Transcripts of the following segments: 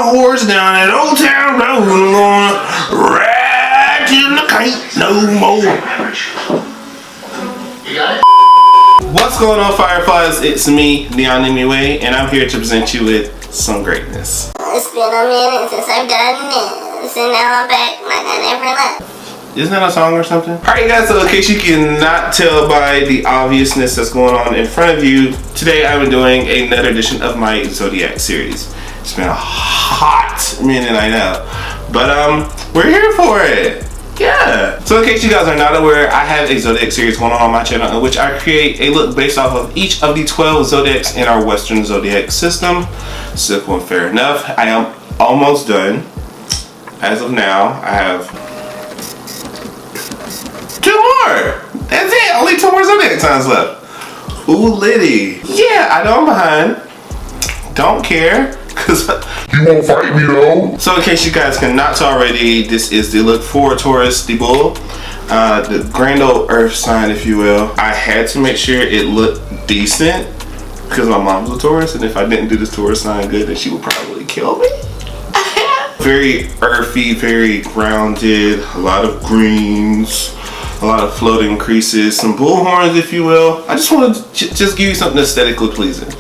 horse down that old town road. I'm gonna ride till I can't no more. You got it? What's going on, Fireflies? It's me, Neon Anyway, and I'm here to present you with some greatness. It's been a minute since I've done this, and now I'm back like I never left. Isn't that a song or something? Alright you guys, so in case you cannot tell by the obviousness that's going on in front of you, today I'm doing another edition of my Zodiac series. It's been a hot minute, I know. But we're here for it. Yeah. So in case you guys are not aware, I have a Zodiac series going on my channel in which I create a look based off of each of the 12 Zodiacs in our Western Zodiac system. Simple and fair enough. I am almost done. As of now, I have 2 more. That's it. Only 2 more Zodiac signs left. Ooh, Liddy. Yeah, I know I'm behind. Don't care. Cause you won't fight me though. So in case you guys cannot tell already, this is the look for Taurus the Bull. The grand old earth sign, if you will. I had to make sure it looked decent because my mom's a Taurus, and if I didn't do this Taurus sign good, then she would probably kill me. Very earthy, very grounded, a lot of greens, a lot of floating creases, some bull horns, if you will. I just wanted to just give you something aesthetically pleasing.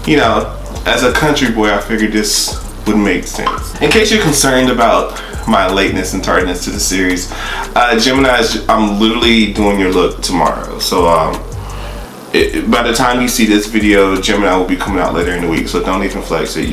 You know, as a country boy, I figured this would make sense. In case you're concerned about my lateness and tardiness to the series, Gemini, I'm literally doing your look tomorrow. So by the time you see this video, Gemini will be coming out later in the week, so don't even flex it.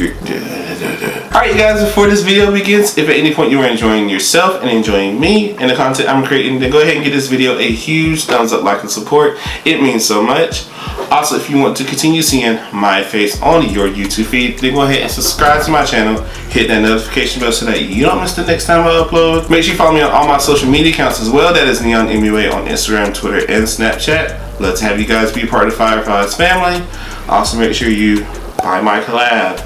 Alright you guys, before this video begins, if at any point you are enjoying yourself and enjoying me and the content I'm creating, then go ahead and give this video a huge thumbs up, like, and support. It means so much. Also, if you want to continue seeing my face on your YouTube feed, then go ahead and subscribe to my channel. Hit that notification bell so that you don't miss the next time I upload. Make sure you follow me on all my social media accounts as well. That is Neon MUA on Instagram, Twitter, and Snapchat. Let's have you guys be part of the Fireflies family. Also, make sure you buy my collab,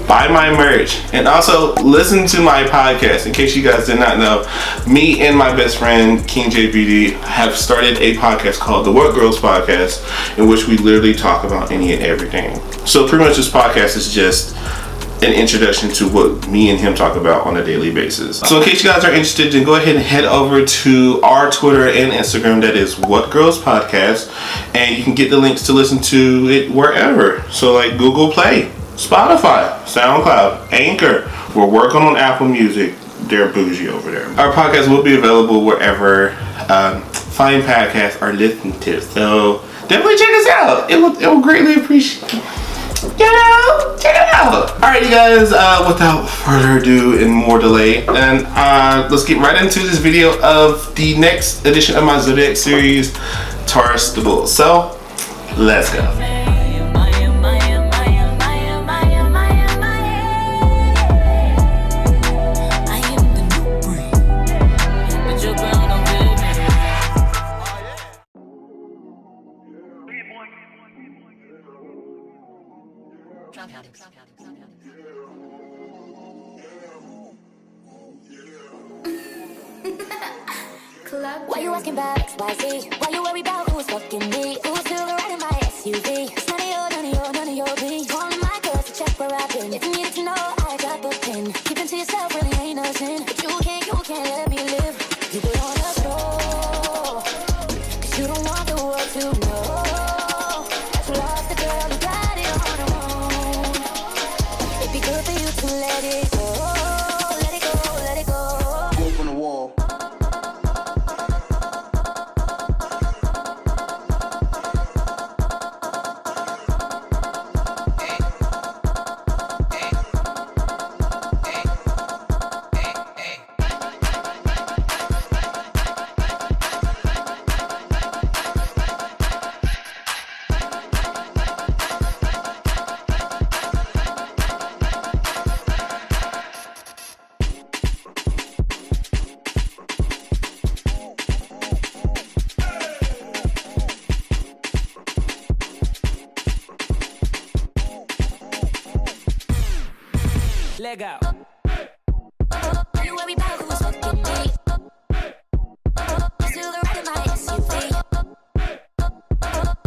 buy my merch, and also listen to my podcast. In case you guys did not know, me and my best friend King JBD have started a podcast called the What Girls Podcast, in which we literally talk about any and everything. So pretty much this podcast is just an introduction to what me and him talk about on a daily basis. So in case you guys are interested, then go ahead and head over to our Twitter and Instagram, that is What Girls Podcast, and you can get the links to listen to it wherever. So like Google Play, Spotify, SoundCloud, Anchor. We're working on Apple Music. They're bougie over there. Our podcast will be available wherever fine podcasts are listened to. So definitely check us out. It will greatly appreciate. You know, check it out. Alright you guys, without further ado and more delay, and let's get right into this video of the next edition of my Zodiac series, Taurus the Bull. So let's go. Why you asking about XYZ? Why you worry about who's fucking me? Who's still riding my SUV? It's none of your business. Calling my girls to check where I've been. If you needed to know, I got the pin. Keeping to yourself really ain't no sin. But you can't let me live. You put on a show, 'cause you don't want the world to know that you lost the girl who got it on her own. It'd be good for you to let it go. Let it go, let it go. Go from the wall. Leg out. You worry about who's fucking me. Still riding my SUV.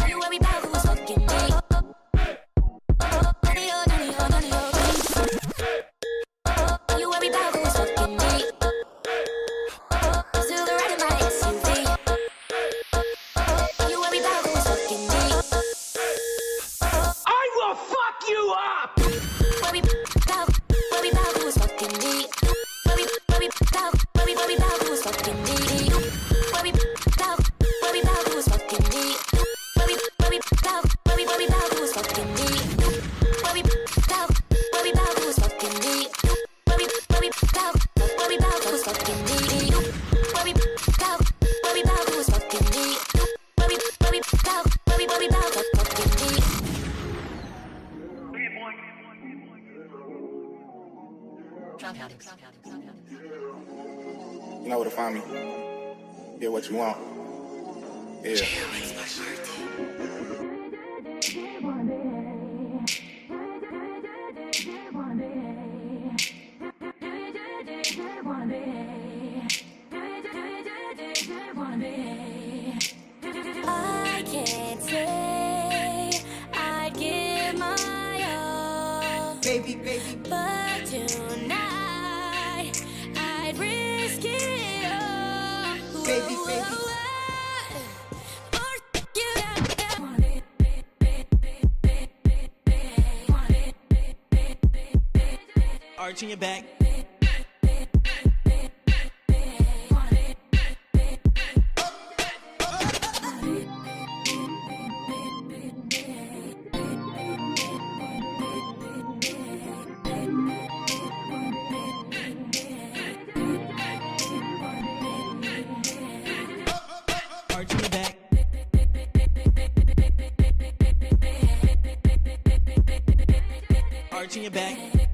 You worry about who's fucking me. None of your You know where to find me. Get what you want. Yeah. I can't say I'd give my all, baby, but tonight I'd risk it all, baby. Arching your back. Arching your back. Arching your back.